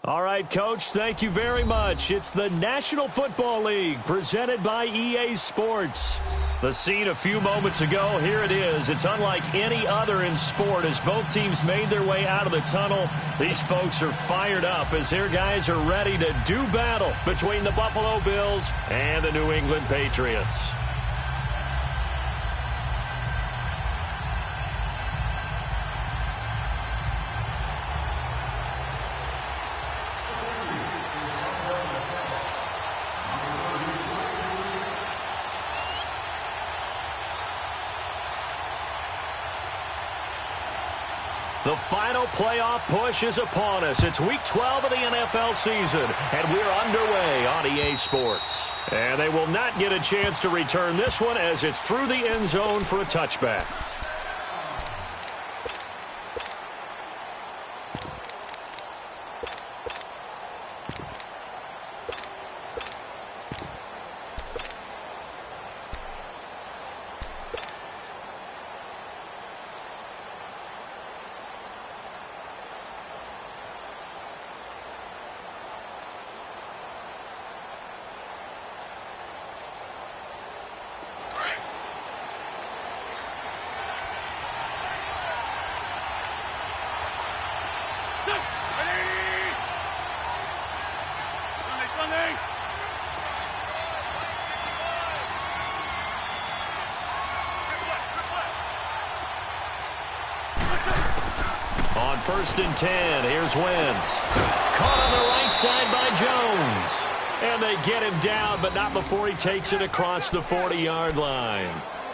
All right, Coach, thank you very much. It's the National Football League presented by EA Sports. The scene a few moments ago, here it is. It's unlike any other in sport as both teams made their way out of the tunnel. These folks are fired up as their guys are ready to do battle between the Buffalo Bills and the New England Patriots. The final playoff push is upon us. It's Week 12 of the NFL season, and we're underway on EA Sports. And they will not get a chance to return this one as it's through the end zone for a touchback. On 1st and 10, here's Wentz. Caught on the right side by Jones. And they get him down, but not before he takes it across the 40-yard line.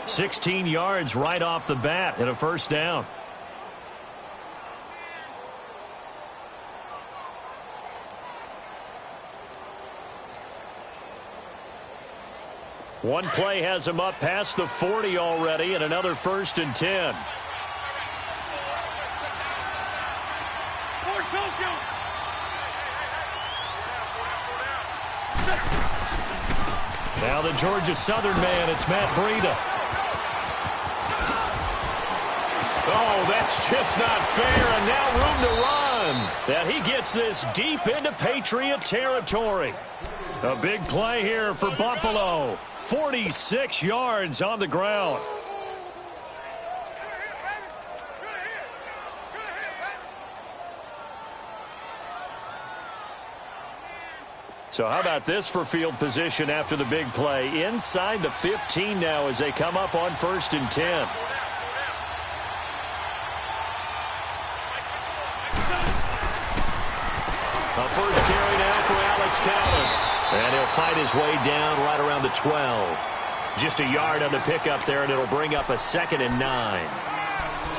16 yards right off the bat and a first down. One play has him up past the 40 already and another 1st and 10. Now the Georgia Southern man, it's Matt Breida. Oh, that's just not fair, and now room to run. That he gets this deep into Patriot territory. A big play here for Buffalo. 46 yards on the ground. So how about this for field position after the big play? Inside the 15 now as they come up on 1st and 10. A first carry now for Alex Collins. And he'll fight his way down right around the 12. Just a yard on the pickup there, and it'll bring up a 2nd and 9.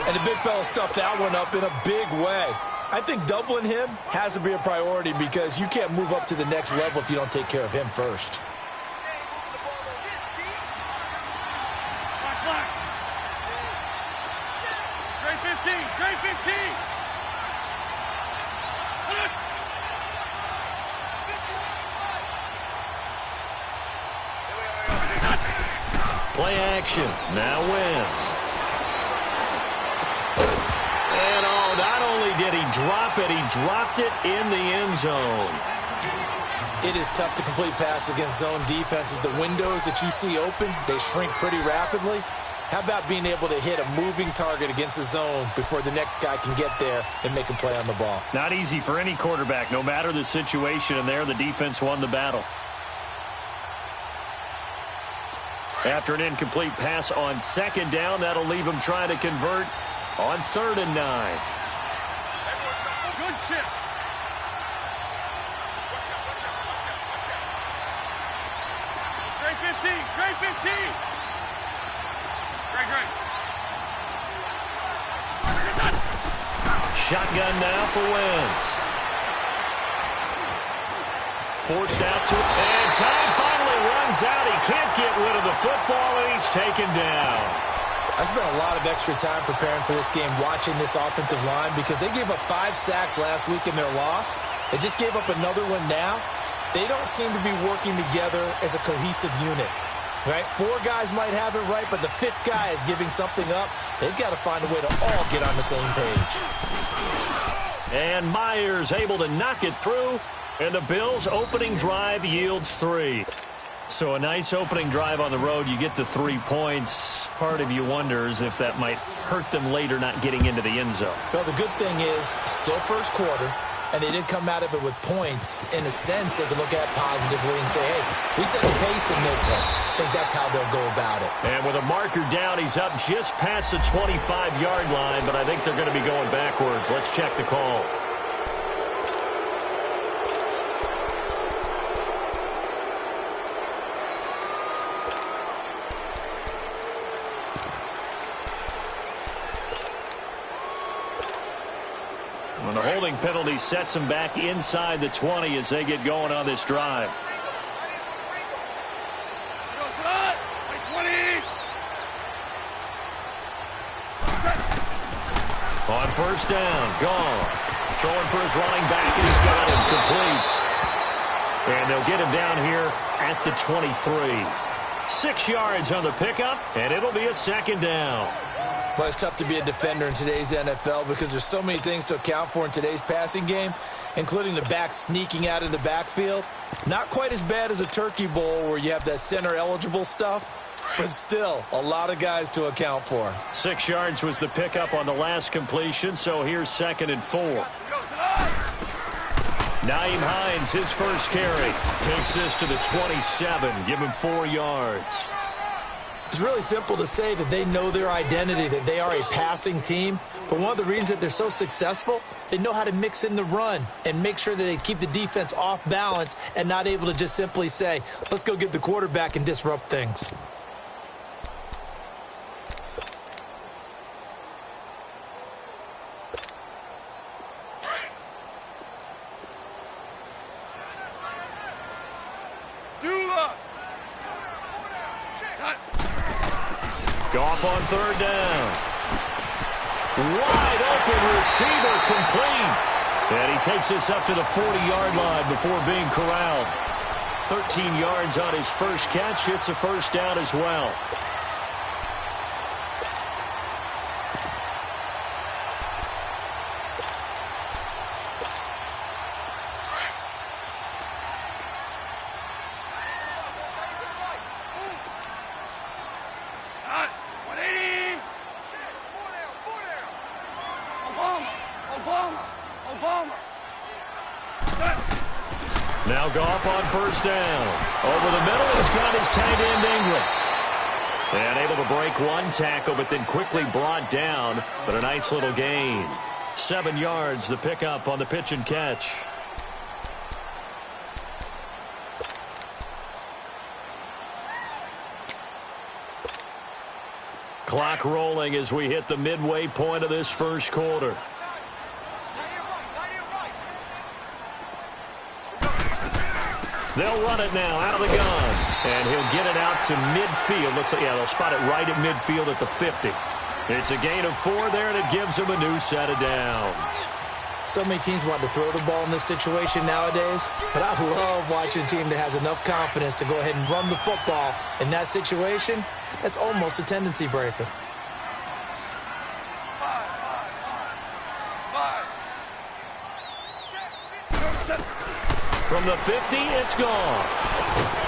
And the big fella stuffed that one up in a big way. I think doubling him has to be a priority because you can't move up to the next level if you don't take care of him first. Great 15, great 15. Play action. Now Wentz. And not only did he drop it, he dropped it in the end zone. It is tough to complete passes against zone defenses. The windows that you see open, they shrink pretty rapidly. How about being able to hit a moving target against a zone before the next guy can get there and make a play on the ball? Not easy for any quarterback, no matter the situation, and there the defense won the battle. After an incomplete pass on 2nd down, that'll leave him trying to convert on 3rd and 9. Good chip. Great 15, great 15. Great. Shotgun now for Wentz. Forced out to it, and time finally runs out. He can't get rid of the football, and he's taken down. I spent a lot of extra time preparing for this game watching this offensive line because they gave up 5 sacks last week in their loss. They just gave up another one now. They don't seem to be working together as a cohesive unit. Right? 4 guys might have it right, but the 5th guy is giving something up. They've got to find a way to all get on the same page. And Myers able to knock it through, and the Bills' opening drive yields 3. So a nice opening drive on the road. You get the 3 points. Part of you wonders if that might hurt them later not getting into the end zone. Well, the good thing is still first quarter, and they did come out of it with points. In a sense, they could look at positively and say, hey, we set the pace in this one. I think that's how they'll go about it. And with a marker down, he's up just past the 25-yard line, but I think they're going to be going backwards. Let's check the call. And the holding penalty sets them back inside the 20 as they get going on this drive. On first down, gone. Throwing for his running back, and he's got him complete. And they'll get him down here at the 23. 6 yards on the pickup, and it'll be a second down. Well, it's tough to be a defender in today's NFL because there's so many things to account for in today's passing game, including the back sneaking out of the backfield. Not quite as bad as a turkey bowl where you have that center-eligible stuff, but still a lot of guys to account for. 6 yards was the pickup on the last completion, so here's 2nd and 4. Nyheim Hines, his first carry, takes this to the 27. Give him 4 yards. It's really simple to say that they know their identity, that they are a passing team. But one of the reasons that they're so successful, they know how to mix in the run and make sure that they keep the defense off balance and not able to just simply say, let's go get the quarterback and disrupt things. Goff on third down. Wide open receiver complete. And he takes this up to the 40-yard line before being corralled. 13 yards on his first catch. It's a first down as well. Now Goff on first down. Over the middle, he's got his tight end Ingram. And able to break one tackle, but then quickly brought down. But a nice little gain. 7 yards, the pickup on the pitch and catch. Clock rolling as we hit the midway point of this first quarter. They'll run it now out of the gun. And he'll get it out to midfield. Looks like, yeah, they'll spot it right at midfield at the 50. It's a gain of 4 there, and it gives them a new set of downs. So many teams want to throw the ball in this situation nowadays, but I love watching a team that has enough confidence to go ahead and run the football. In that situation, that's almost a tendency breaker. From the 50, it's gone.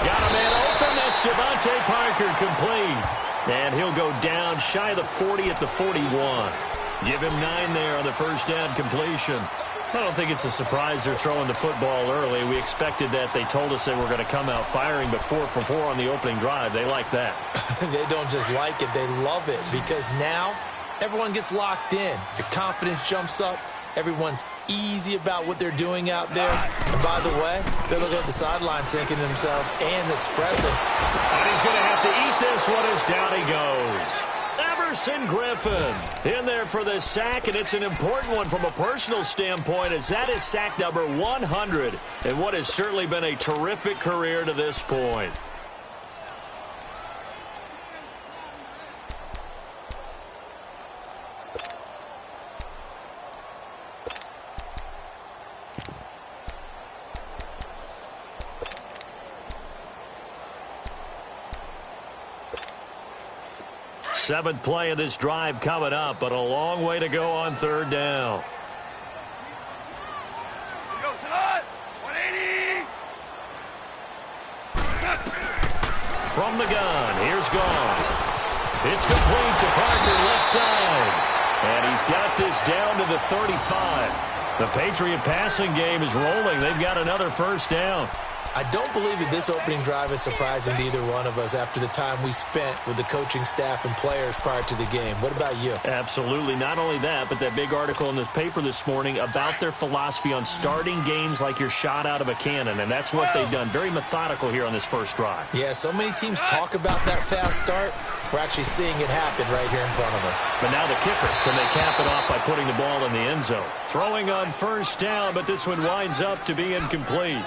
Got a man open. That's Devontae Parker complete. And he'll go down shy of the 40 at the 41. Give him 9 there on the first down completion. I don't think it's a surprise they're throwing the football early. We expected that. They told us they were going to come out firing, but 4 for 4 on the opening drive. They like that. They don't just like it. They love it because now everyone gets locked in. The confidence jumps up. Everyone's easy about what they're doing out there. And by the way, they're looking at the sideline thinking to themselves and expressing. And he's going to have to eat this one as down he goes. Everson Griffin in there for the sack, and it's an important one from a personal standpoint as that is sack number 100 and what has certainly been a terrific career to this point. Seventh play of this drive coming up, but a long way to go on third down. from the gun. Here's Goff. It's complete to Parker, left side. And he's got this down to the 35. The Patriot passing game is rolling. They've got another first down. I don't believe that this opening drive is surprising to either one of us after the time we spent with the coaching staff and players prior to the game. What about you? Absolutely. Not only that, but that big article in this paper this morning about their philosophy on starting games like you're shot out of a cannon, and that's what they've done. Very methodical here on this first drive. Yeah, so many teams talk about that fast start. We're actually seeing it happen right here in front of us. But now the kicker, can they cap it off by putting the ball in the end zone? Throwing on first down, but this one winds up to be incomplete.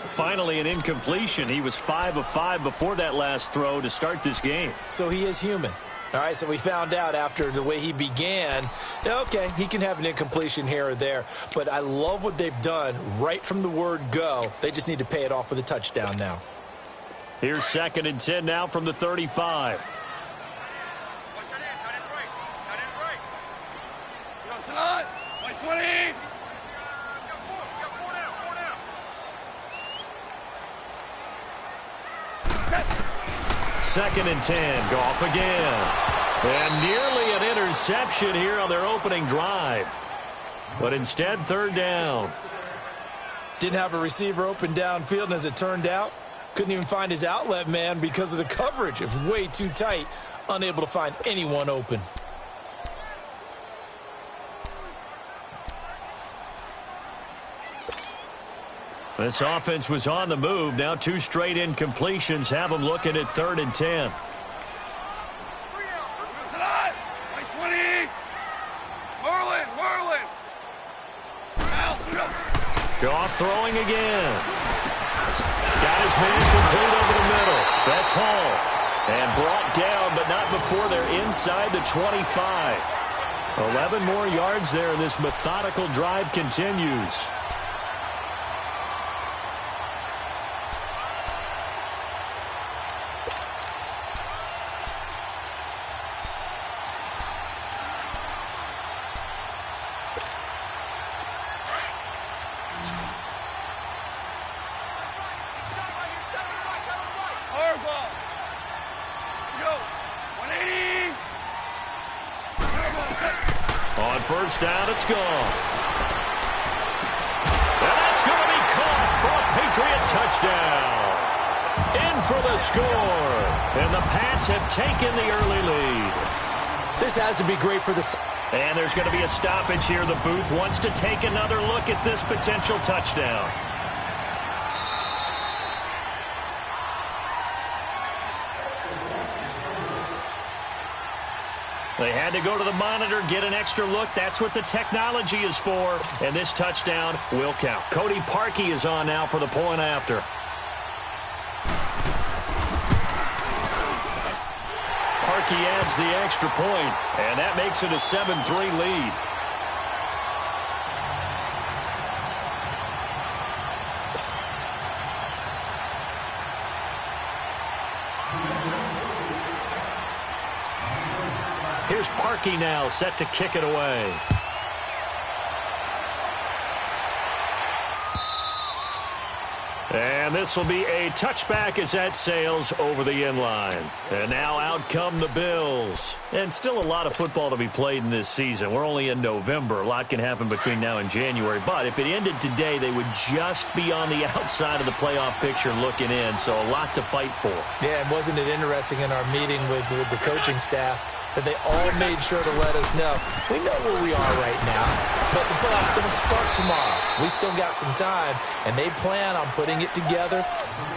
Finally, an incompletion. He was 5 of 5 before that last throw to start this game. So he is human. All right, so we found out after the way he began, okay, he can have an incompletion here or there. But I love what they've done right from the word go. They just need to pay it off with a touchdown now. Here's 2nd and 10 now from the 35. Like 20. 2nd and 10. Goff again. And nearly an interception here on their opening drive. But instead, 3rd down. Didn't have a receiver open downfield, and as it turned out, couldn't even find his outlet man because of the coverage. It was way too tight, unable to find anyone open. This offense was on the move. Now 2 straight incompletions have them looking at 3rd and 10. Like 20. Whirling. Goff throwing again. Got his man complete over the middle. That's Hall. And brought down, but not before they're inside the 25. 11 more yards there, and this methodical drive continues. On first down, it's gone. And that's going to be caught for a Patriot touchdown. In for the score. And the Pats have taken the early lead. This has to be great for the... And there's going to be a stoppage here. The booth wants to take another look at this potential touchdown. They had to go to the monitor, get an extra look. That's what the technology is for. And this touchdown will count. Cody Parkey is on now for the point after. Parkey adds the extra point, and that makes it a 7-3 lead. Here's Parkey now, set to kick it away. And this will be a touchback as that sails over the end line. And now out come the Bills. And still a lot of football to be played in this season. We're only in November. A lot can happen between now and January. But if it ended today, they would just be on the outside of the playoff picture looking in. So a lot to fight for. Yeah, and wasn't it interesting in our meeting with the coaching staff that they all made sure to let us know. We know where we are right now, but the playoffs don't start tomorrow. We still got some time, and they plan on putting it together,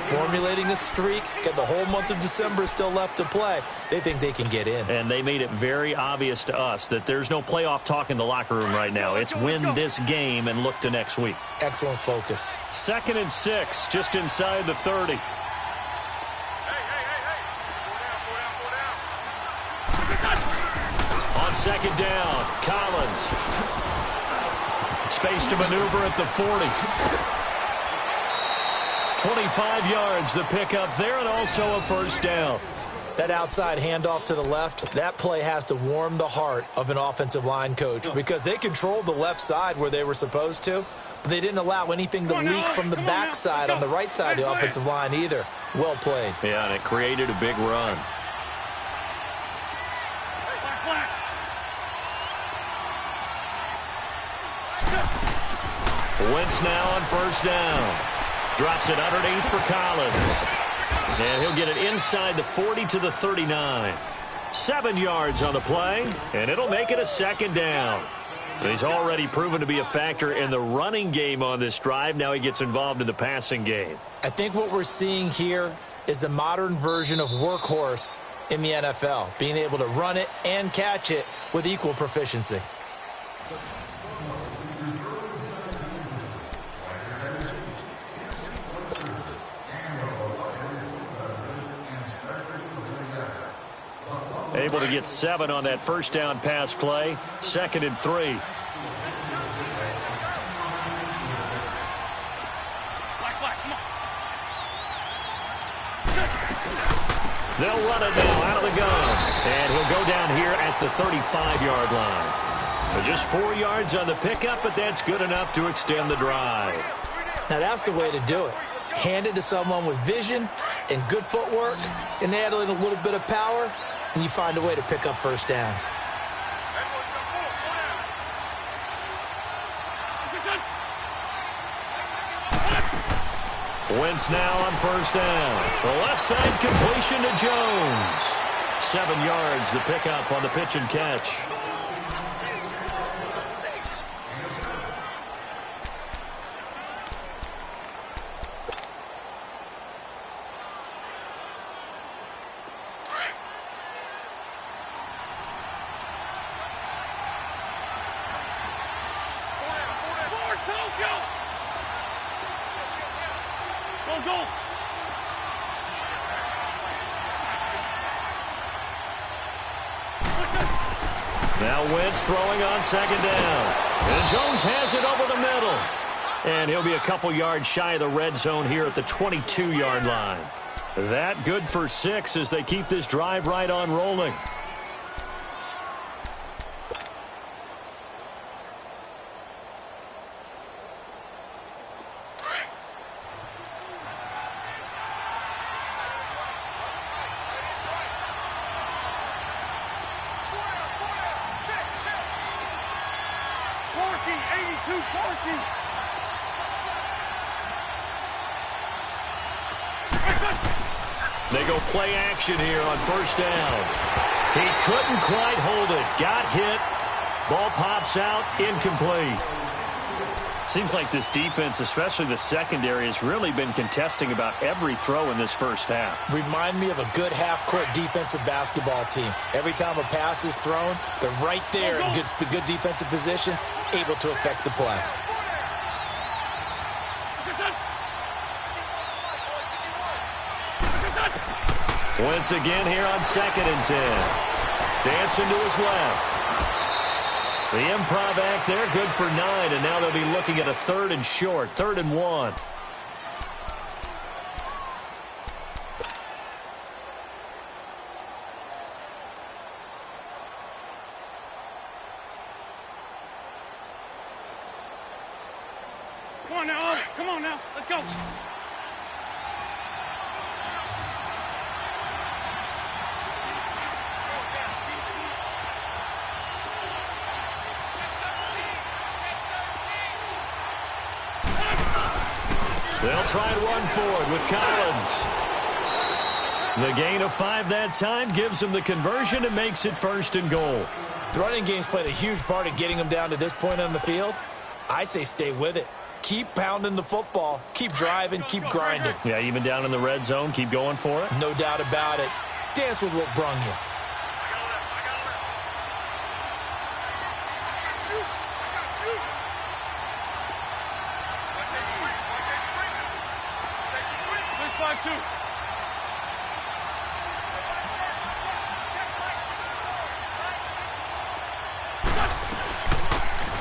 formulating a streak, got the whole month of December still left to play. They think they can get in. And they made it very obvious to us that there's no playoff talk in the locker room right now. It's win this game and look to next week. Excellent focus. 2nd and 6, just inside the 30. On 2nd down, Collins. Space to maneuver at the 40. 25 yards the pickup there, and also a first down. That outside handoff to the left, that play has to warm the heart of an offensive line coach because they controlled the left side where they were supposed to, but they didn't allow anything to leak from the backside on the right side of the offensive line either. Well played. Yeah, and it created a big run. Wentz now on first down. Drops it underneath for Collins. And he'll get it inside the 40 to the 39. 7 yards on the play, and it'll make it a second down. He's already proven to be a factor in the running game on this drive. Now he gets involved in the passing game. I think what we're seeing here is the modern version of workhorse in the NFL, being able to run it and catch it with equal proficiency. Able to get 7 on that first down pass play. 2nd and 3. They'll run it now out of the gun. And he'll go down here at the 35-yard line. So just 4 yards on the pickup, but that's good enough to extend the drive. Now that's the way to do it. Hand it to someone with vision and good footwork, and add in a little bit of power, and you find a way to pick up first downs. Wentz now on first down. The left side completion to Jones. 7 yards, the pickup on the pitch and catch. Now Wentz throwing on second down. And Jones has it over the middle. And he'll be a couple yards shy of the red zone here at the 22-yard line. That good for 6 as they keep this drive right on rolling. They go play action here on first down. He couldn't quite hold it. Got hit. Ball pops out. Incomplete. Seems like this defense, especially the secondary, has really been contesting about every throw in this first half. Remind me of a good half-court defensive basketball team. Every time a pass is thrown, they're right there in good defensive position, able to affect the play. Once again here on 2nd and 10. Dancing to his left. The improv act there, good for 9, and now they'll be looking at a 3rd and short, 3rd and 1. Come on now, come on now, let's go. They'll try and run forward with Collins. The gain of 5 that time gives them the conversion and makes it 1st and goal. The running game's played a huge part in getting them down to this point on the field. I say stay with it. Keep pounding the football. Keep driving. Keep grinding. Yeah, even down in the red zone, keep going for it. No doubt about it. Dance with what brung you.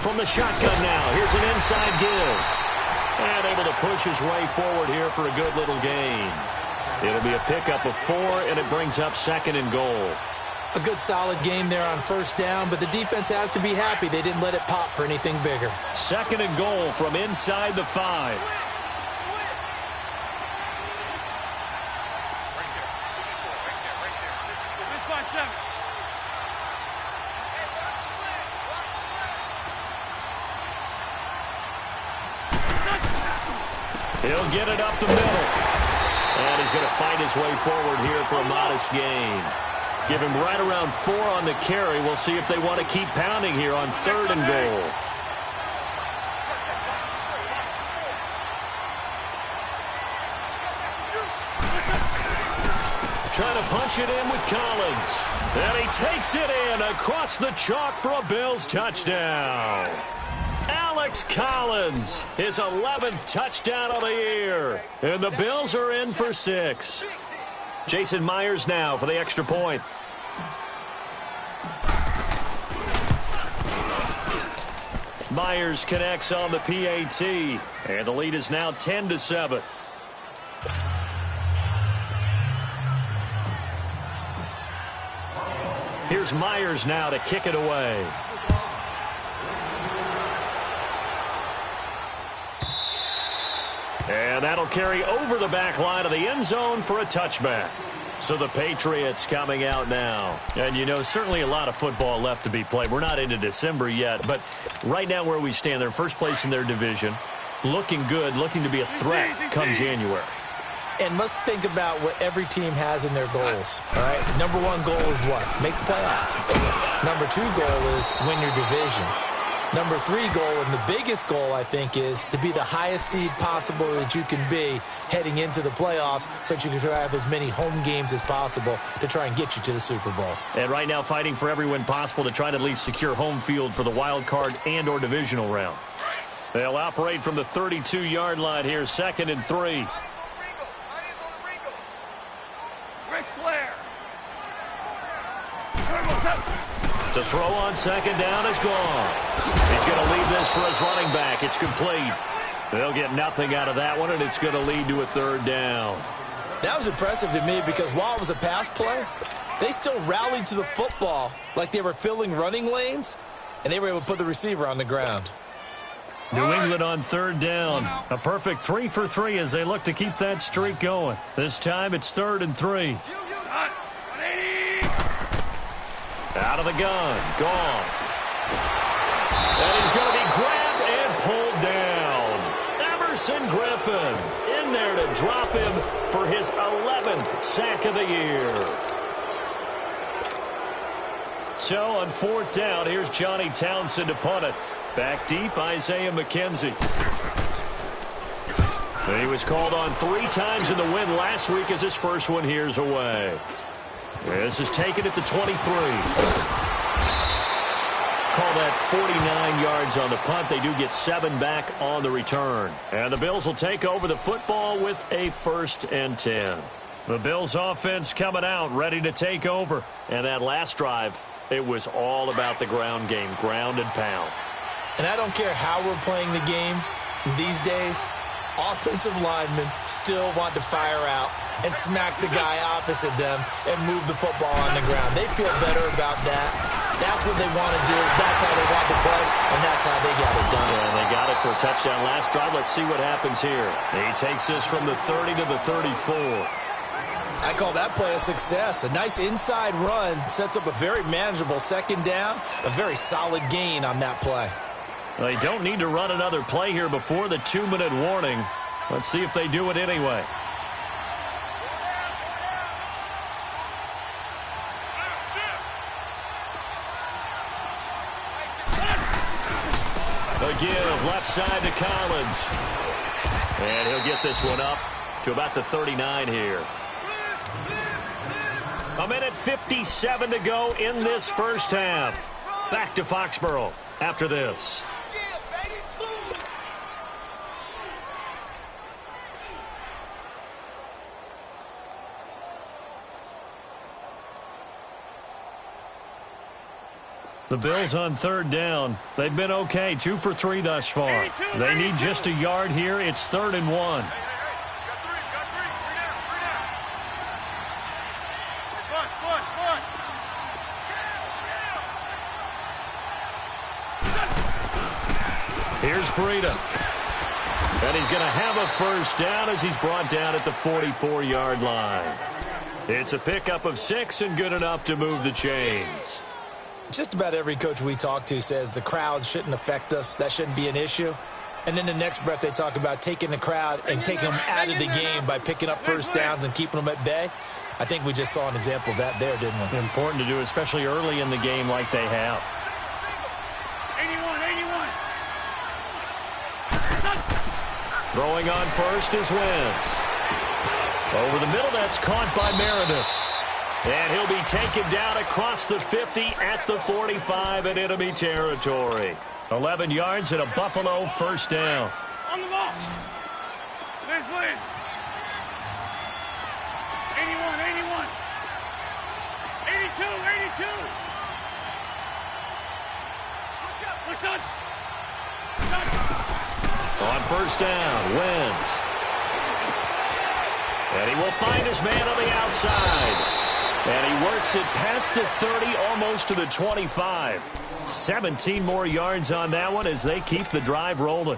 From the shotgun now, here's an inside give. And able to push his way forward here for a good little gain. It'll be a pickup of 4, and it brings up 2nd and goal. A good solid game there on first down, but the defense has to be happy they didn't let it pop for anything bigger. 2nd and goal from inside the 5. He'll get it up the middle. And he's going to fight his way forward here for a modest gain. Give him right around 4 on the carry. We'll see if they want to keep pounding here on 3rd and goal. Trying to punch it in with Collins. And he takes it in across the chalk for a Bills touchdown. Alex Collins, his 11th touchdown of the year. And the Bills are in for 6. Jason Myers now for the extra point. Myers connects on the PAT. And the lead is now 10-7. Here's Myers now to kick it away. And that'll carry over the back line of the end zone for a touchback. So the Patriots coming out now. And, you know, certainly a lot of football left to be played. We're not into December yet, but right now where we stand, they're first place in their division. Looking good, looking to be a threat come January. And let's think about what every team has in their goals, all right? Number 1 goal is what? Make the playoffs. Number 2 goal is win your division. Number 3 goal, and the biggest goal, I think, is to be the highest seed possible that you can be heading into the playoffs so that you can have as many home games as possible to try and get you to the Super Bowl. And right now fighting for every win possible to try to at least secure home field for the wild card and or divisional round. They'll operate from the 32-yard line here, 2nd and 3. To throw on 2nd down is gone. He's going to lead this for his running back. It's complete. They'll get nothing out of that one, and it's going to lead to a 3rd down. That was impressive to me because while it was a pass play, they still rallied to the football like they were filling running lanes, and they were able to put the receiver on the ground. New England on 3rd down. A perfect 3 for 3 as they look to keep that streak going. This time it's 3rd and 3. Out of the gun. Gone. And he's going to be grabbed and pulled down. Emerson Griffin in there to drop him for his 11th sack of the year. So on 4th down, here's Johnny Townsend to punt it. Back deep, Isaiah McKenzie. He was called on 3 times in the win last week as his first one here's away. This is taken at the 23. Call that 49 yards on the punt. They do get 7 back on the return. And the Bills will take over the football with a 1st and 10. The Bills offense coming out, ready to take over. And that last drive, it was all about the ground game, ground and pound. And I don't care how we're playing the game these days, offensive linemen still want to fire out and smack the guy opposite them and move the football on the ground. They feel better about that. That's what they want to do. That's how they want to play, and that's how they got it done. Yeah, they got it for a touchdown last drive. Let's see what happens here. He takes this from the 30 to the 34. I call that play a success. A nice inside run sets up a very manageable 2nd down, a very solid gain on that play. They don't need to run another play here before the 2-minute warning. Let's see if they do it anyway. The give left side to Collins. And he'll get this one up to about the 39 here. 1:57 to go in this first half. Back to Foxborough after this. The Bills on 3rd down. They've been okay, 2 for 3 thus far. They need just a yard here. It's 3rd and 1. Here's Breida. And he's going to have a first down as he's brought down at the 44-yard line. It's a pickup of 6 and good enough to move the chains. Just about every coach we talk to says the crowd shouldn't affect us. That shouldn't be an issue. And then the next breath they talk about taking the crowd and taking them out of the game by picking up first downs and keeping them at bay. I think we just saw an example of that there, didn't we? Important to do, especially early in the game like they have. 81. Throwing on first is Wentz. Over the middle, that's caught by Meredith. And he'll be taken down across the 50 at the 45 in enemy territory. 11 yards and a Buffalo first down. On the ball. There's Williams. 81, 81. 82, 82. Switch up. On first down, Wentz. And he will find his man on the outside. And he works it past the 30, almost to the 25. 17 more yards on that one as they keep the drive rolling.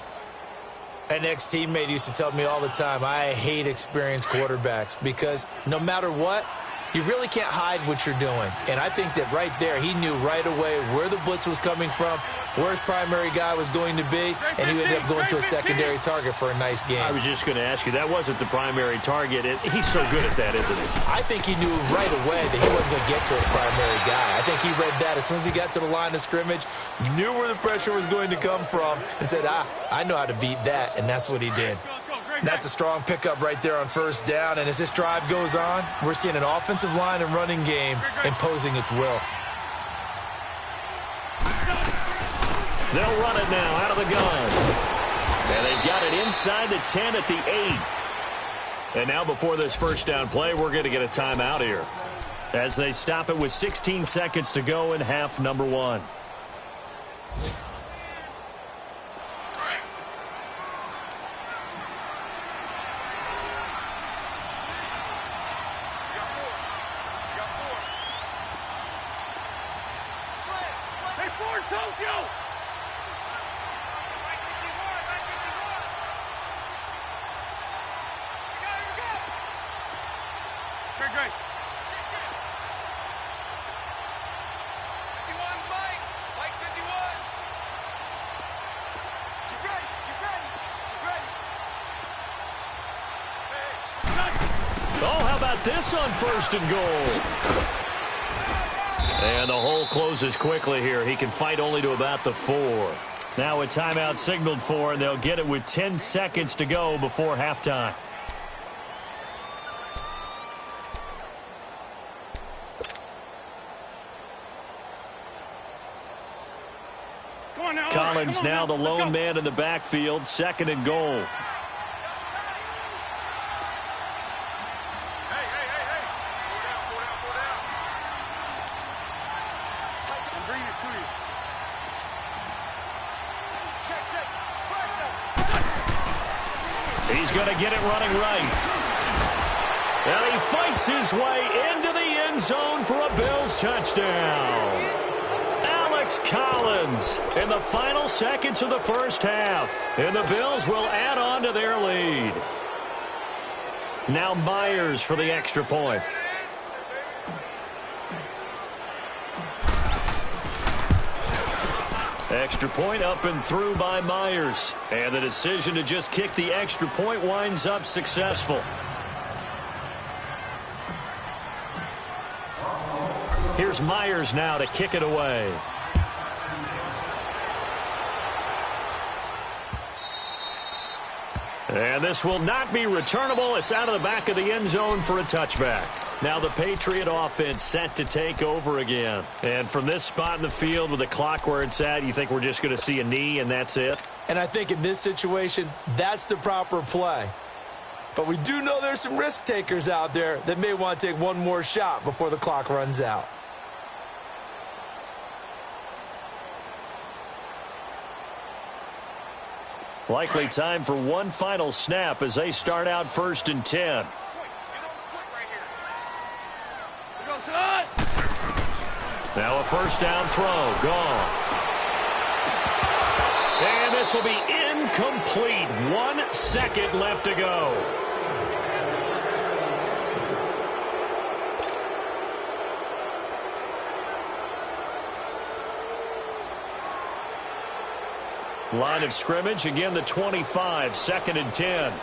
An ex-teammate used to tell me all the time, I hate experienced quarterbacks because no matter what, you really can't hide what you're doing. And I think that right there, he knew right away where the blitz was coming from, where his primary guy was going to be, and he ended up going to a secondary target for a nice game. I was just going to ask you, that wasn't the primary target. He's so good at that, isn't he? I think he knew right away that he wasn't going to get to his primary guy. I think he read that as soon as he got to the line of scrimmage, knew where the pressure was going to come from, and said, I know how to beat that, and that's what he did. That's a strong pickup right there on first down. And as this drive goes on, we're seeing an offensive line and running game imposing its will. They'll run it now out of the gun. And they've got it inside the 10 at the 8. And now before this first down play, we're going to get a timeout here as they stop it with 16 seconds to go in half number 1. This on first and goal. And the hole closes quickly here. He can fight only to about the 4. Now a timeout signaled for, and they'll get it with 10 seconds to go before halftime. Collins now the lone man in the backfield, second and goal. He's going to get it running right. And he fights his way into the end zone for a Bills touchdown. Alex Collins in the final seconds of the first half. And the Bills will add on to their lead. Now Myers for the extra point. Extra point up and through by Myers. And the decision to just kick the extra point winds up successful. Here's Myers now to kick it away. And this will not be returnable. It's out of the back of the end zone for a touchback. Now the Patriot offense set to take over again. And from this spot in the field with the clock where it's at, you think we're just going to see a knee and that's it? And I think in this situation, that's the proper play. But we do know there's some risk takers out there that may want to take one more shot before the clock runs out. Likely time for one final snap as they start out 1st and 10. Now a first down throw. Gone. And this this will be incomplete. 1 second left to go. Line of scrimmage, again the 25, 2nd and 10.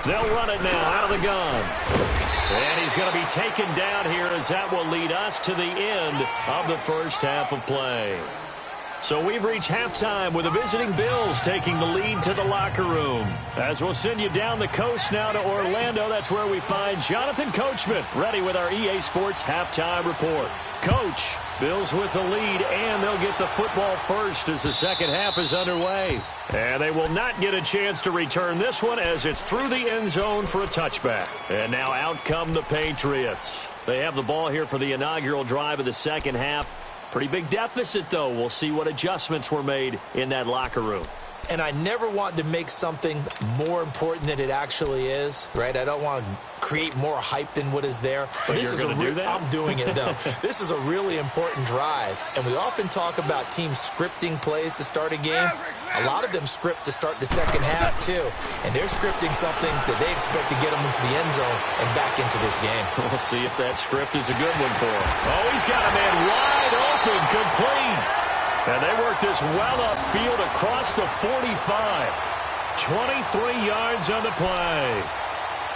They'll run it now out of the gun. And he's going to be taken down here as that will lead us to the end of the first half of play. So we've reached halftime with the visiting Bills taking the lead to the locker room. As we'll send you down the coast now to Orlando, that's where we find Jonathan Coachman ready with our EA Sports halftime report. Coach, Bills with the lead, and they'll get the football first as the second half is underway. And they will not get a chance to return this one as it's through the end zone for a touchback. And now out come the Patriots. They have the ball here for the inaugural drive of the second half. Pretty big deficit, though. We'll see what adjustments were made in that locker room. And I never want to make something more important than it actually is, right? I don't want to create more hype than what is there. But you're going to do that? I'm doing it, though. This is a really important drive. And we often talk about teams scripting plays to start a game. A lot of them script to start the second half, too. And they're scripting something that they expect to get them into the end zone and back into this game. We'll see if that script is a good one for him. Oh, he's got a man wide open, complete. And they work this well upfield across the 45. 23 yards on the play.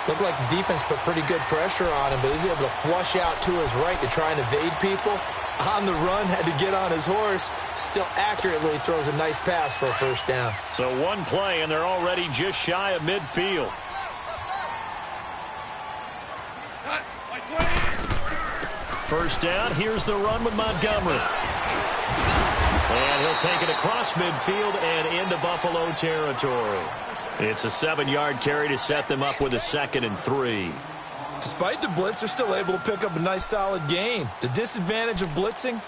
Looked like the defense put pretty good pressure on him, but he's able to flush out to his right to try and evade people. On the run, had to get on his horse. Still accurately throws a nice pass for a first down. So one play, and they're already just shy of midfield. First down, here's the run with Montgomery. And he'll take it across midfield and into Buffalo territory. It's a 7-yard carry to set them up with a 2nd and 3. Despite the blitz, they're still able to pick up a nice solid gain. The disadvantage of blitzing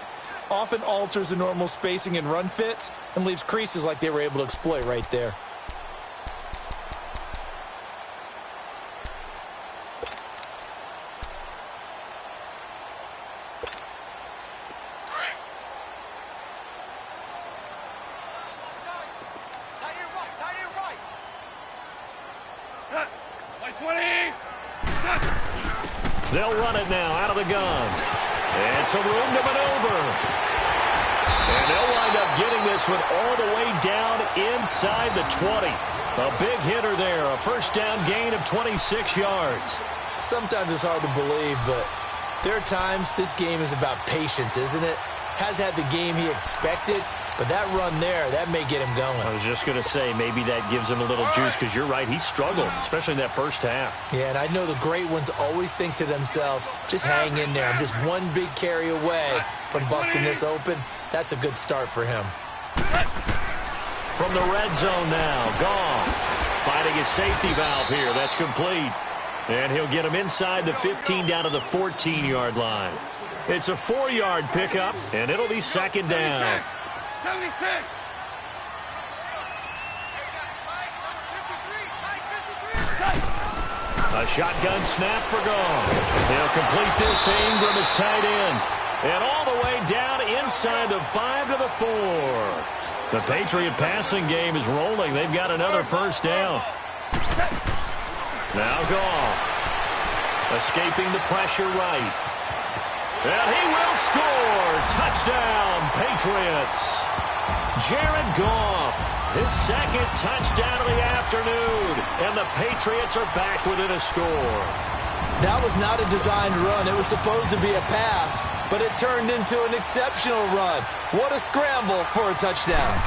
often alters the normal spacing and run fits and leaves creases like they were able to exploit right there. They'll run it now out of the gun. And some room to maneuver. And they'll wind up getting this one all the way down inside the 20. A big hitter there. A first down gain of 26 yards. Sometimes it's hard to believe, but there are times this game is about patience, isn't it? Has had the game he expected, but that run there, that may get him going. I was just going to say, maybe that gives him a little juice, because you're right, he struggled, especially in that first half. Yeah, and I know the great ones always think to themselves, just hang in there. I'm just one big carry away from busting this open. That's a good start for him. From the red zone now, Goff finding his safety valve here. That's complete. And he'll get him inside the 15 down to the 14-yard line. It's a 4-yard pickup, and it'll be 2nd down. 76. A shotgun snap for Goff. He'll complete this to Ingram as tight end. And all the way down inside the 5 to the 4. The Patriot passing game is rolling. They've got another first down. Now Goff. Escaping the pressure right. And he will score. Touchdown, Patriots. Jared Goff, his 2nd touchdown of the afternoon. And the Patriots are back within a score. That was not a designed run. It was supposed to be a pass, but it turned into an exceptional run. What a scramble for a touchdown.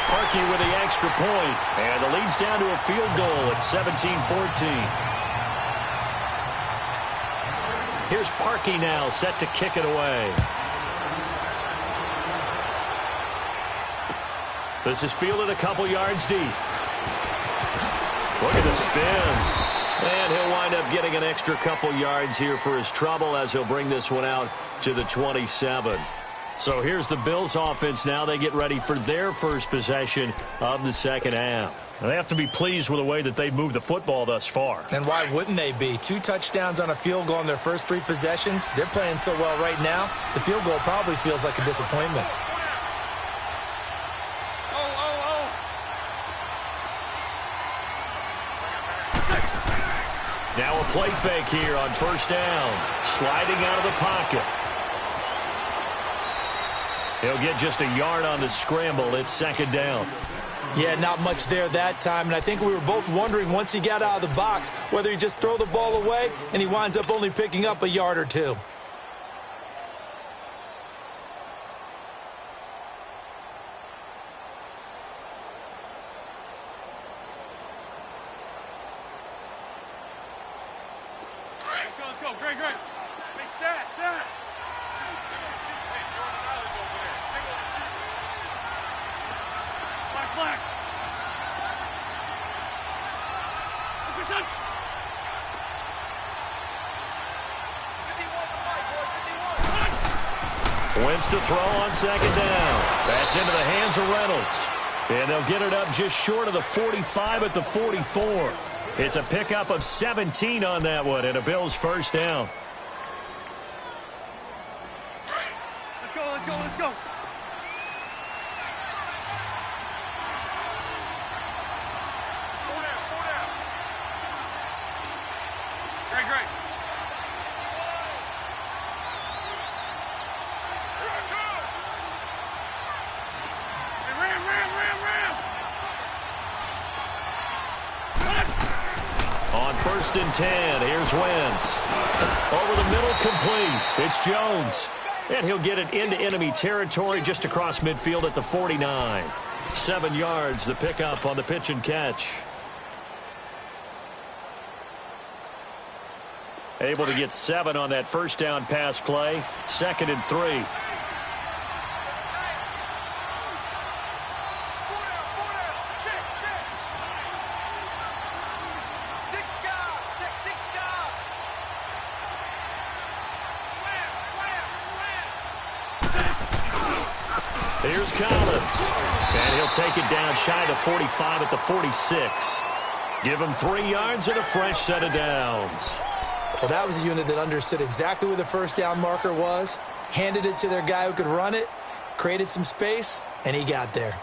Parkey with the extra point, and the lead's down to a field goal at 17-14. Here's Parkey now, set to kick it away. This is fielded a couple yards deep. Look at the spin. And he'll wind up getting an extra couple yards here for his trouble as he'll bring this one out to the 27. So here's the Bills offense now. They get ready for their first possession of the second half. Now, they have to be pleased with the way that they've moved the football thus far. And why wouldn't they be? 2 touchdowns on a field goal in their first 3 possessions. They're playing so well right now, the field goal probably feels like a disappointment. Now a play fake here on first down. Sliding out of the pocket. He'll get just a yard on the scramble. It's second down. Yeah, not much there that time, and I think we were both wondering once he got out of the box whether he'd just throw the ball away, and he winds up only picking up a yard or 2. Let's go. Great. Hey, stat. Flag. Wentz to throw on second down. That's into the hands of Reynolds. And they'll get it up just short of the 45 at the 44. It's a pickup of 17 on that one and a Bills first down. Let's go. Great. Ram. On first and 10, here's Wentz. Over the middle, complete. It's Jones. And he'll get it into enemy territory just across midfield at the 49. 7 yards, the pickup on the pitch and catch. Able to get 7 on that first down pass play. 2nd and 3. Here's Collins. And he'll take it down shy of the 45 at the 46. Give him 3 yards and a fresh set of downs. Well, that was a unit that understood exactly where the first down marker was, handed it to their guy who could run it, created some space, and he got there.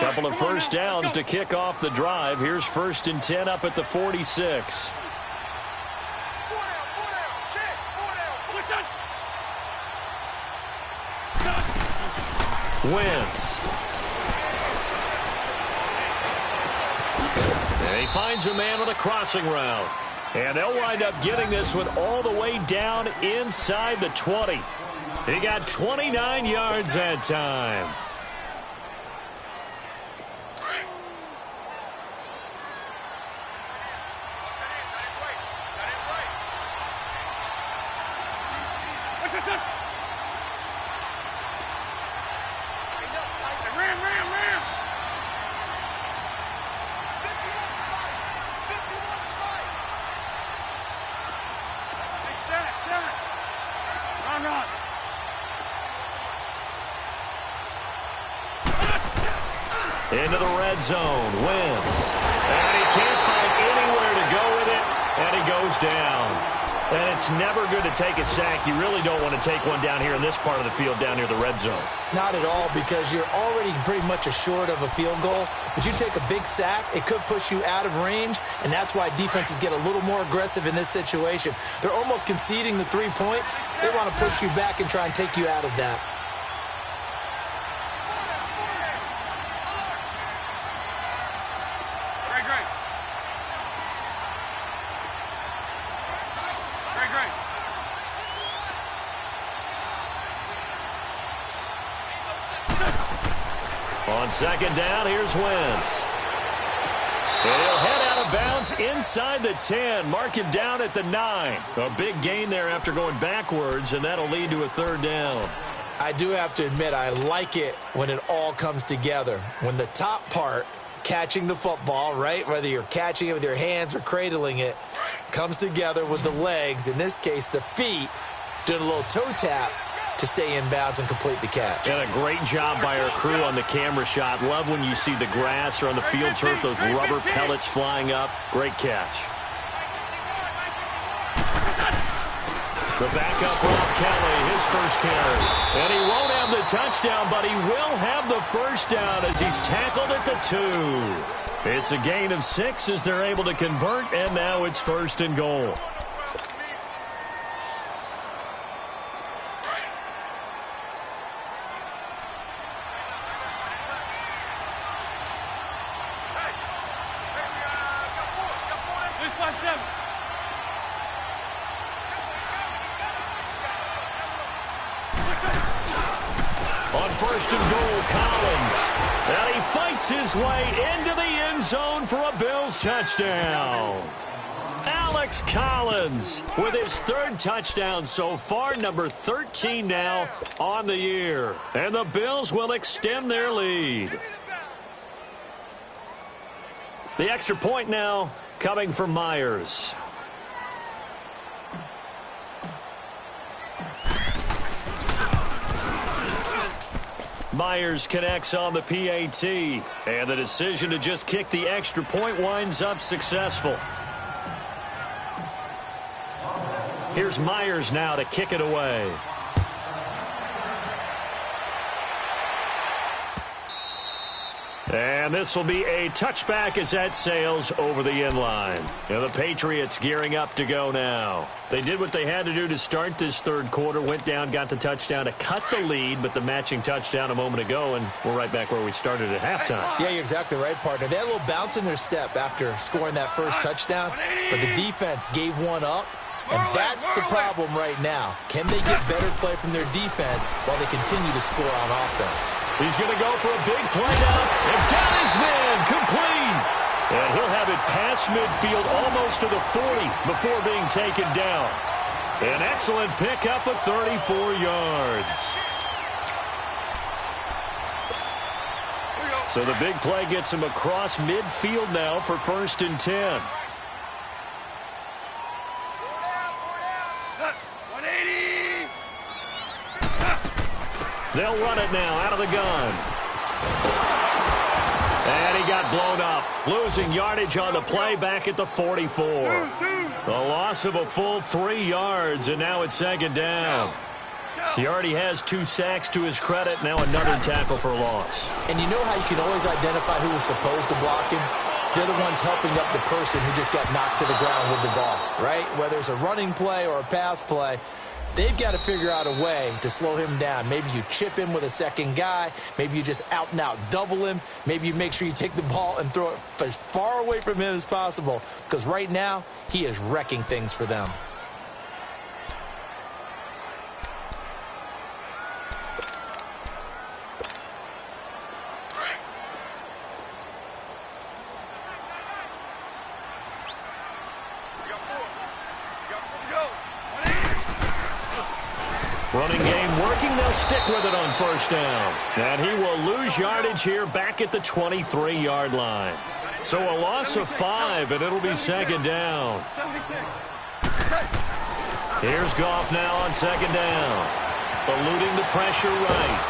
Couple of first downs to kick off the drive. Here's 1st and 10 up at the 46. Wentz. And he finds a man on a crossing route. And they'll wind up getting this one all the way down inside the 20. He got 29 yards that time. Into the red zone, Wentz. And he can't find anywhere to go with it, and he goes down. And it's never good to take a sack. You really don't want to take one down here in this part of the field down near the red zone. Not at all, because you're already pretty much assured of a field goal. But you take a big sack, it could push you out of range, and that's why defenses get a little more aggressive in this situation. They're almost conceding the 3 points. They want to push you back and try and take you out of that. On second down, here's Wentz. And he'll head out of bounds inside the 10. Mark him down at the 9. A big gain there after going backwards, and that'll lead to a 3rd down. I do have to admit, I like it when it all comes together. When the top part catching the football, right? Whether you're catching it with your hands or cradling it, comes together with the legs, in this case the feet, doing a little toe tap to stay in bounds and complete the catch. And a great job by our crew on the camera shot. Love when you see the grass or on the field turf, those rubber pellets flying up. Great catch. The backup, Rob Kelly, his first carry. And he won't have the touchdown, but he will have the first down as he's tackled at the 2. It's a gain of 6 as they're able to convert, and now it's 1st and goal. On 1st and goal, Collins. And he fights his way into the end zone for a Bills touchdown. Alex Collins with his 3rd touchdown so far, number 13 now on the year. And the Bills will extend their lead. The extra point now coming from Myers. Myers connects on the PAT, and the decision to just kick the extra point winds up successful. Here's Myers now to kick it away. And this will be a touchback as that sails over the end line. And the Patriots gearing up to go now. They did what they had to do to start this 3rd quarter, went down, got the touchdown to cut the lead, but the matching touchdown a moment ago, and we're right back where we started at halftime. Yeah, you're exactly right, partner. They had a little bounce in their step after scoring that first touchdown, but the defense gave one up, and that's the problem right now. Can they get better play from their defense while they continue to score on offense? He's going to go for a big play now, and got his man complete. And he'll have it past midfield almost to the 40 before being taken down. An excellent pickup of 34 yards. So the big play gets him across midfield now for 1st and 10. They'll run it now out of the gun. And he got blown up. Losing yardage on the play back at the 44. The loss of a full 3 yards, and now it's 2nd down. He already has 2 sacks to his credit. Now another tackle for loss. And you know how you can always identify who was supposed to block him? They're the ones helping up the person who just got knocked to the ground with the ball, right? Whether it's a running play or a pass play, they've got to figure out a way to slow him down. Maybe you chip him with a second guy. Maybe you just out-and-out double him. Maybe you make sure you take the ball and throw it as far away from him as possible, because right now he is wrecking things for them. Running game working. They'll stick with it on 1st down. And he will lose yardage here back at the 23-yard line. So a loss of 5, and it'll be 2nd down. Here's Goff now on 2nd down. Eluding the pressure right.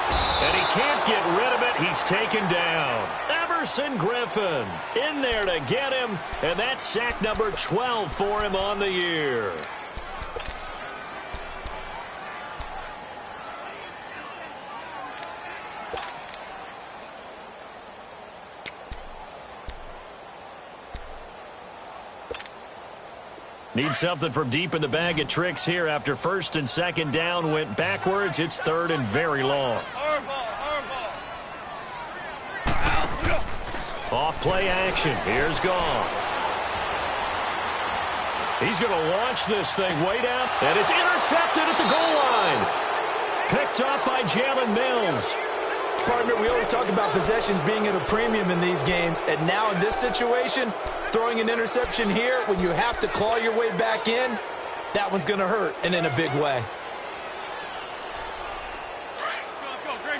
And he can't get rid of it. He's taken down. Everson Griffin in there to get him. And that's sack number 12 for him on the year. Need something from deep in the bag of tricks here after 1st and 2nd down went backwards. It's 3rd and very long. Off play action. Here's Goff. He's going to launch this thing way down, and it's intercepted at the goal line. Picked up by Jalen Mills. Partner, we always talk about possessions being at a premium in these games, and now in this situation, throwing an interception here when you have to claw your way back in, that one's going to hurt, and in a big way. Let's go. Great.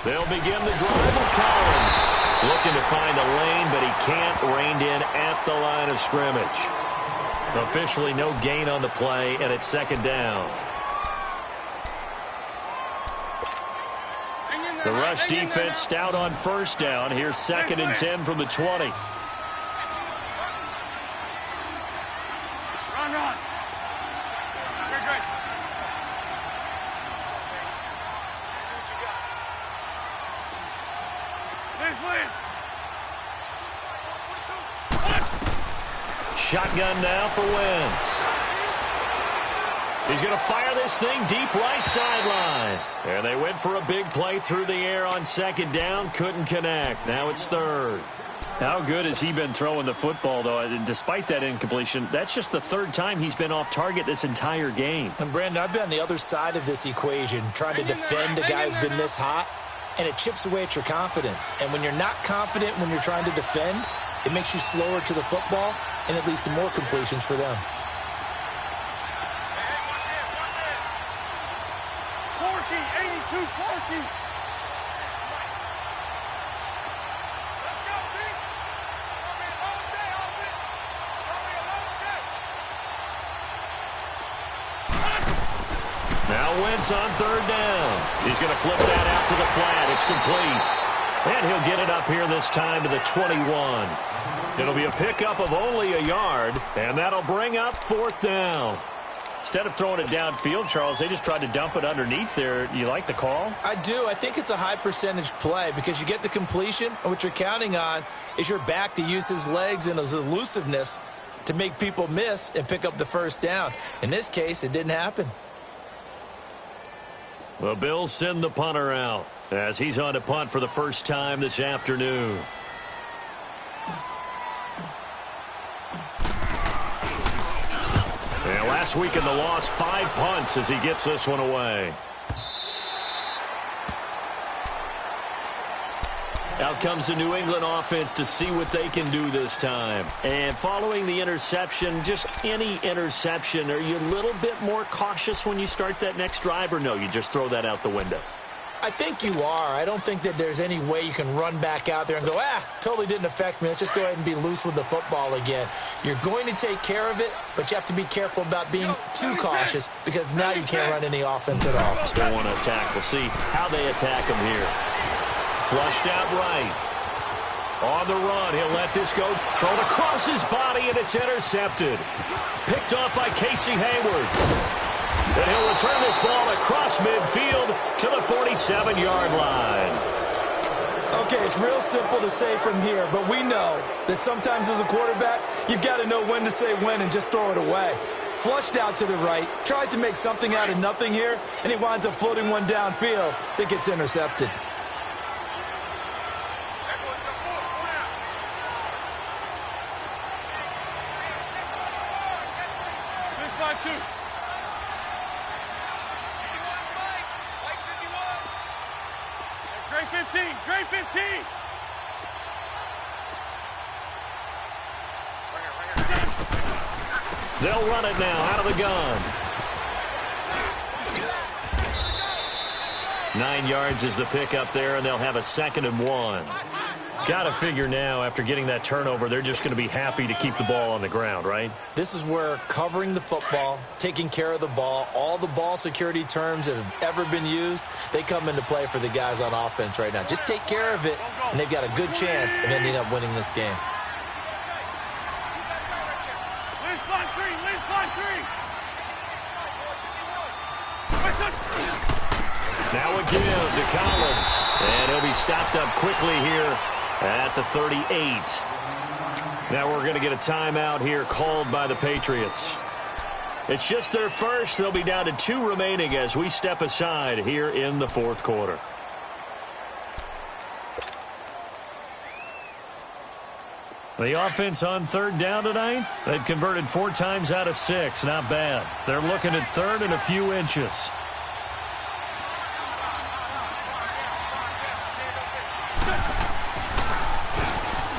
They'll begin the drive with Collins. Looking to find a lane, but he can't. Reined in at the line of scrimmage. Officially no gain on the play, and it's second down. The rush defense stout on first down. Here's 2nd and 10 from the 20. Run, run. Great, great. Shotgun now for Wentz. He's going to fire this thing deep right sideline. And they went for a big play through the air on second down. Couldn't connect. Now it's third. How good has he been throwing the football, though? And despite that incompletion, that's just the third time he's been off target this entire game. And, Brandon, I've been on the other side of this equation, trying to defend a guy who's been this hot, and it chips away at your confidence. And when you're not confident when you're trying to defend, it makes you slower to the football, and it leads to more completions for them. 82-40. Now Wentz on third down. He's going to flip that out to the flat. It's complete. And he'll get it up here this time to the 21. It'll be a pickup of only a yard, and that'll bring up 4th down. Instead of throwing it downfield, Charles, they just tried to dump it underneath there. You like the call? I do. I think it's a high percentage play because you get the completion, and what you're counting on is your back to use his legs and his elusiveness to make people miss and pick up the first down. In this case, it didn't happen. The Bills send the punter out as he's on to punt for the first time this afternoon. And last week in the loss, 5 punts as he gets this one away. Out comes the New England offense to see what they can do this time. And following the interception, just any interception, are you a little bit more cautious when you start that next drive, or no, you just throw that out the window? I think you are. I don't think that there's any way you can run back out there and go, totally didn't affect me. Let's just go ahead and be loose with the football again. You're going to take care of it, but you have to be careful about being too cautious because now you can't run any offense at all. Still want to attack. We'll see how they attack him here. Flushed out right. On the run, he'll let this go. Thrown across his body, and it's intercepted. Picked off by Casey Hayward. And he'll return this ball across midfield to the 47-yard line. Okay, it's real simple to say from here, but we know that sometimes as a quarterback, you've got to know when to say when and just throw it away. Flushed out to the right, tries to make something out of nothing here, and he winds up floating one downfield that gets intercepted. Great 15. They'll run it now out of the gun. 9 yards is the pickup there, and they'll have a 2nd and 1. Got to figure now, after getting that turnover, they're just going to be happy to keep the ball on the ground, right? This is where covering the football, taking care of the ball, all the ball security terms that have ever been used, they come into play for the guys on offense right now. Just take care of it, and they've got a good chance of ending up winning this game. Now a give to Collins, and he'll be stopped up quickly here at the 38. Now we're going to get a timeout here called by the Patriots. It's just their first. They'll be down to 2 remaining as we step aside here in the 4th quarter. The offense on 3rd down tonight, they've converted 4 times out of 6. Not bad. They're looking at 3rd and a few inches.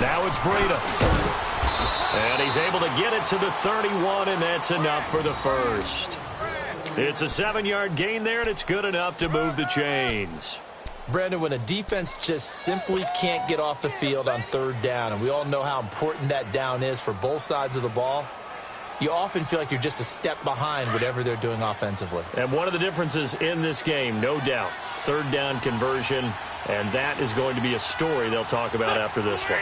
Now it's Breida. And he's able to get it to the 31, and that's enough for the first. It's a 7-yard gain there, and it's good enough to move the chains. Brandon, when a defense just simply can't get off the field on third down, and we all know how important that down is for both sides of the ball, you often feel like you're just a step behind whatever they're doing offensively. And one of the differences in this game, no doubt, third down conversion, and that is going to be a story they'll talk about after this one.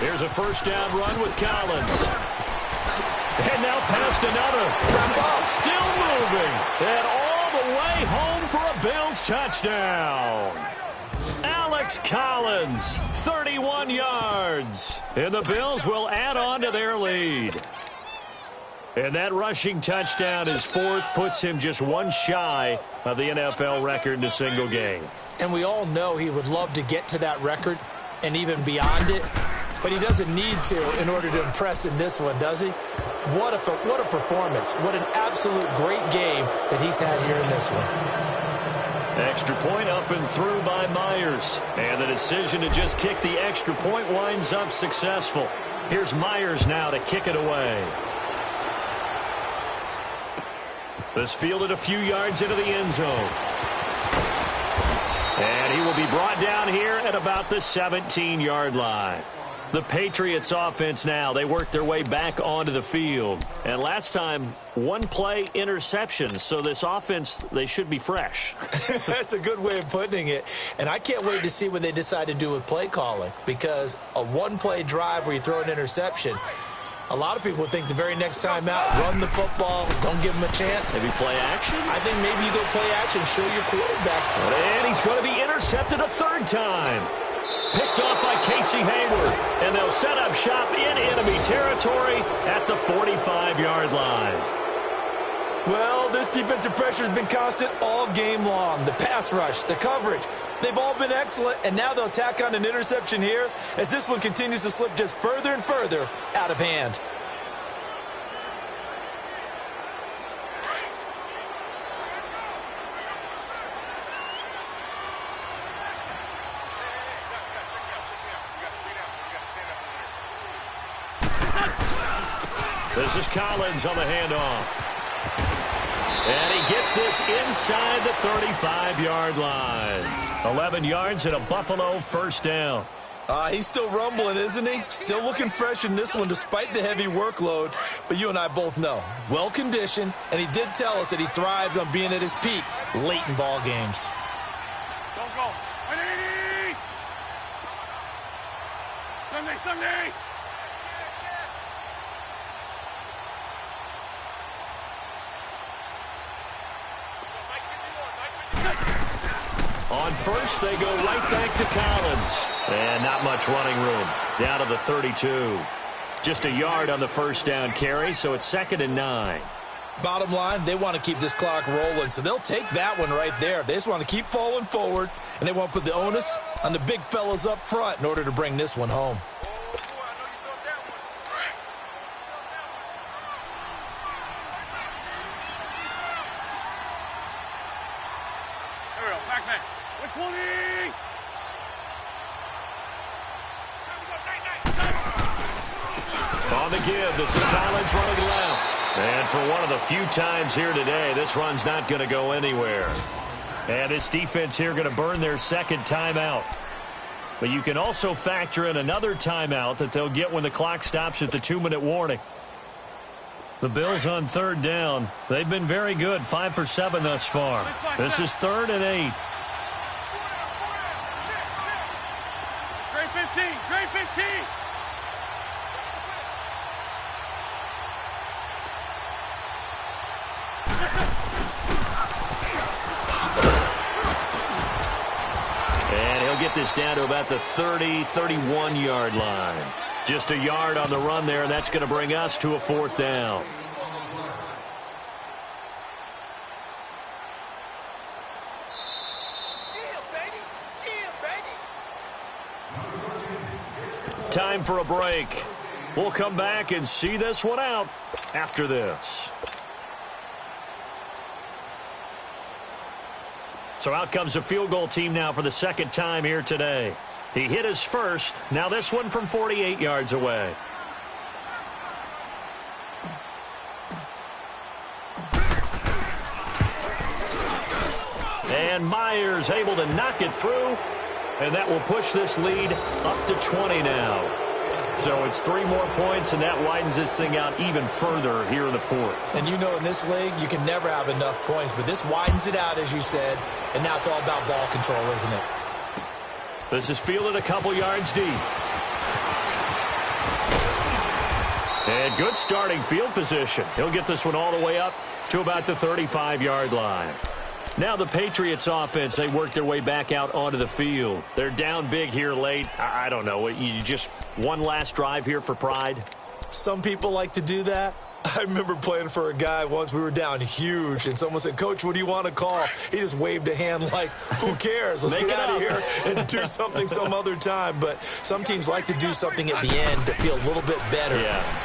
Here's a first down run with Collins. And now past another. Still moving. And all the way home for a Bills touchdown. Alex Collins, 31 yards. And the Bills will add on to their lead. And that rushing touchdown is fourth, puts him just one shy of the NFL record in a single game. And we all know he would love to get to that record and even beyond it. But he doesn't need to in order to impress in this one, does he? What a performance. What an absolute great game that he's had here in this one. Extra point up and through by Myers. And the decision to just kick the extra point winds up successful. Here's Myers now to kick it away. This fielded a few yards into the end zone. And he will be brought down here at about the 17-yard line. The Patriots offense now, they work their way back onto the field. And last time, one play interception. So this offense, they should be fresh. That's a good way of putting it. And I can't wait to see what they decide to do with play calling. Because a one-play drive where you throw an interception, a lot of people would think the very next time out, run the football, don't give him a chance. Maybe play action? I think maybe you go play action, show your quarterback. And he's going to be intercepted a third time. Picked off by Casey Hayward. And they'll set up shop in enemy territory at the 45-yard line. Well, this defensive pressure has been constant all game long. The pass rush, the coverage, they've all been excellent. And now they'll tack on an interception here as this one continues to slip just further and further out of hand. This is Collins on the handoff. And he gets this inside the 35-yard line. 11 yards and a Buffalo first down. He's still rumbling, isn't he? Still looking fresh in this one despite the heavy workload. But you and I both know, well-conditioned, and he did tell us that he thrives on being at his peak late in ball games. Don't go. Sunday. On first, they go right back to Collins. And not much running room. Down to the 32. Just a yard on the first down carry, so it's 2nd and 9. Bottom line, they want to keep this clock rolling, so they'll take that one right there. They just want to keep falling forward, and they want to put the onus on the big fellas up front in order to bring this one home. On the give, this is Collins running left. And for one of the few times here today, this run's not going to go anywhere. And this defense here going to burn their second timeout. But you can also factor in another timeout that they'll get when the clock stops at the 2-minute warning. The Bills on third down. They've been very good, 5 for 7 thus far. This is 3rd and 8. Trey 15. And he'll get this down to about the 30, 31-yard line. Just a yard on the run there, and that's going to bring us to a 4th down. Time for a break. We'll come back and see this one out after this. So out comes a field goal team now for the second time here today. He hit his first. Now this one from 48 yards away. And Myers able to knock it through. And that will push this lead up to 20 now. So it's 3 more points, and that widens this thing out even further here in the fourth. And you know in this league, you can never have enough points, but this widens it out, as you said, and now it's all about ball control, isn't it? This is fielded a couple yards deep. And good starting field position. He'll get this one all the way up to about the 35-yard line. Now the Patriots offense, they work their way back out onto the field. They're down big here late. I don't know. You just one last drive here for pride? Some people like to do that. I remember playing for a guy once. We were down huge, and someone said, "Coach, what do you want to call?" He just waved a hand like, who cares? Let's get out of here and do something some other time. But some teams like to do something at the end to feel a little bit better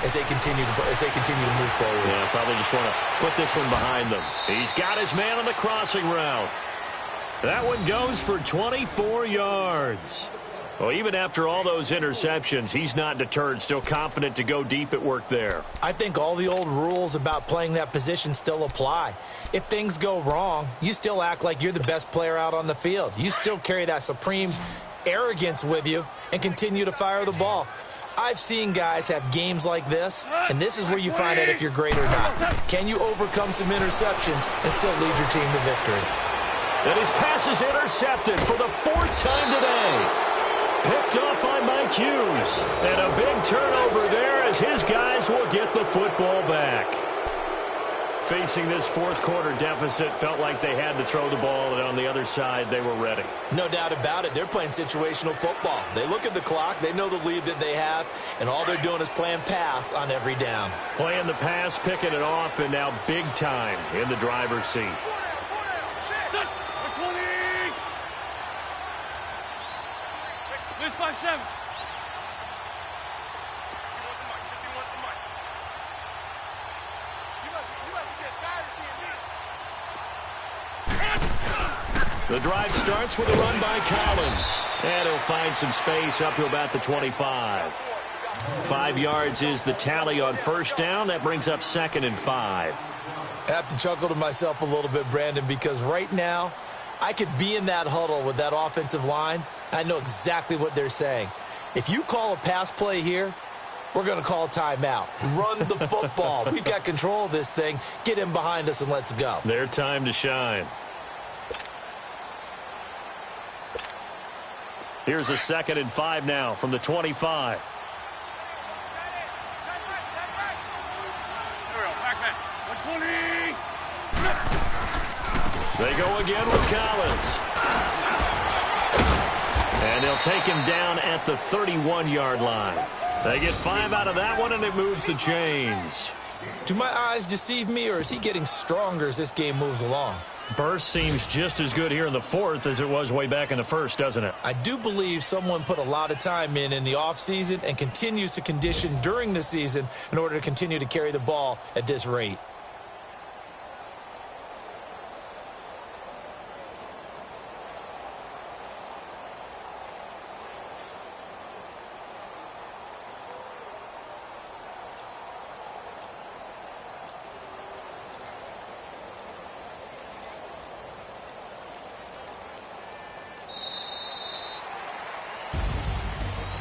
as they continue to move forward. Yeah, probably just want to put this one behind them. He's got his man on the crossing route. That one goes for 24 yards. Well, even after all those interceptions, he's not deterred, still confident to go deep at work there. I think all the old rules about playing that position still apply. If things go wrong, you still act like you're the best player out on the field. You still carry that supreme arrogance with you and continue to fire the ball. I've seen guys have games like this, and this is where you find out if you're great or not. Can you overcome some interceptions and still lead your team to victory? And his pass is intercepted for the 4th time today. Picked up by Mike Hughes. And a big turnover there as his guys will get the football back. Facing this fourth quarter deficit, felt like they had to throw the ball, and on the other side, they were ready. No doubt about it. They're playing situational football. They look at the clock, they know the lead that they have, and all they're doing is playing pass on every down. Playing the pass, picking it off, and now big time in the driver's seat. This by 7. The drive starts with a run by Collins. And he'll find some space up to about the 25. 5 yards is the tally on first down. That brings up 2nd and 5. I have to chuckle to myself a little bit, Brandon, because right now, I could be in that huddle with that offensive line. I know exactly what they're saying. If you call a pass play here, we're going to call a timeout. Run the football. We've got control of this thing. Get in behind us and let's go. Their time to shine. Here's a 2nd and 5 now from the 25. They go again with Collins. And they'll take him down at the 31-yard line. They get 5 out of that one, and it moves the chains. Do my eyes deceive me, or is he getting stronger as this game moves along? Burst seems just as good here in the fourth as it was way back in the first, doesn't it? I do believe someone put a lot of time in the offseason and continues to condition during the season in order to continue to carry the ball at this rate.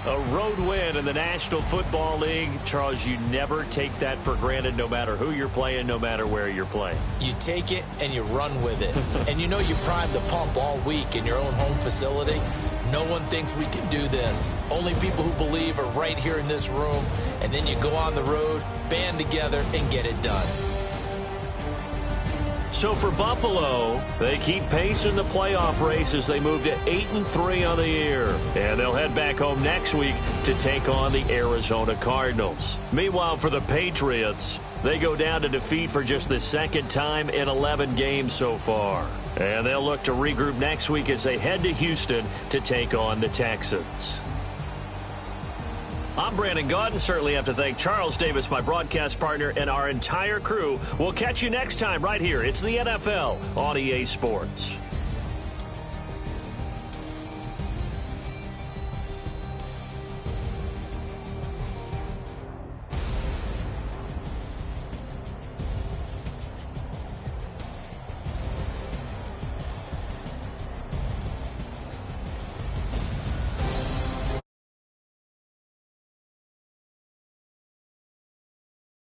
A road win in the National Football League. Charles, you never take that for granted no matter who you're playing, no matter where you're playing. You take it and you run with it. And you know you primed the pump all week in your own home facility. No one thinks we can do this. Only people who believe are right here in this room. And then you go on the road, band together, and get it done. So for Buffalo, they keep pace in the playoff race as they move to 8-3 on the year. And they'll head back home next week to take on the Arizona Cardinals. Meanwhile, for the Patriots, they go down to defeat for just the 2nd time in 11 games so far. And they'll look to regroup next week as they head to Houston to take on the Texans. I'm Brandon Gaudin. Certainly have to thank Charles Davis, my broadcast partner, and our entire crew. We'll catch you next time right here. It's the NFL on EA Sports.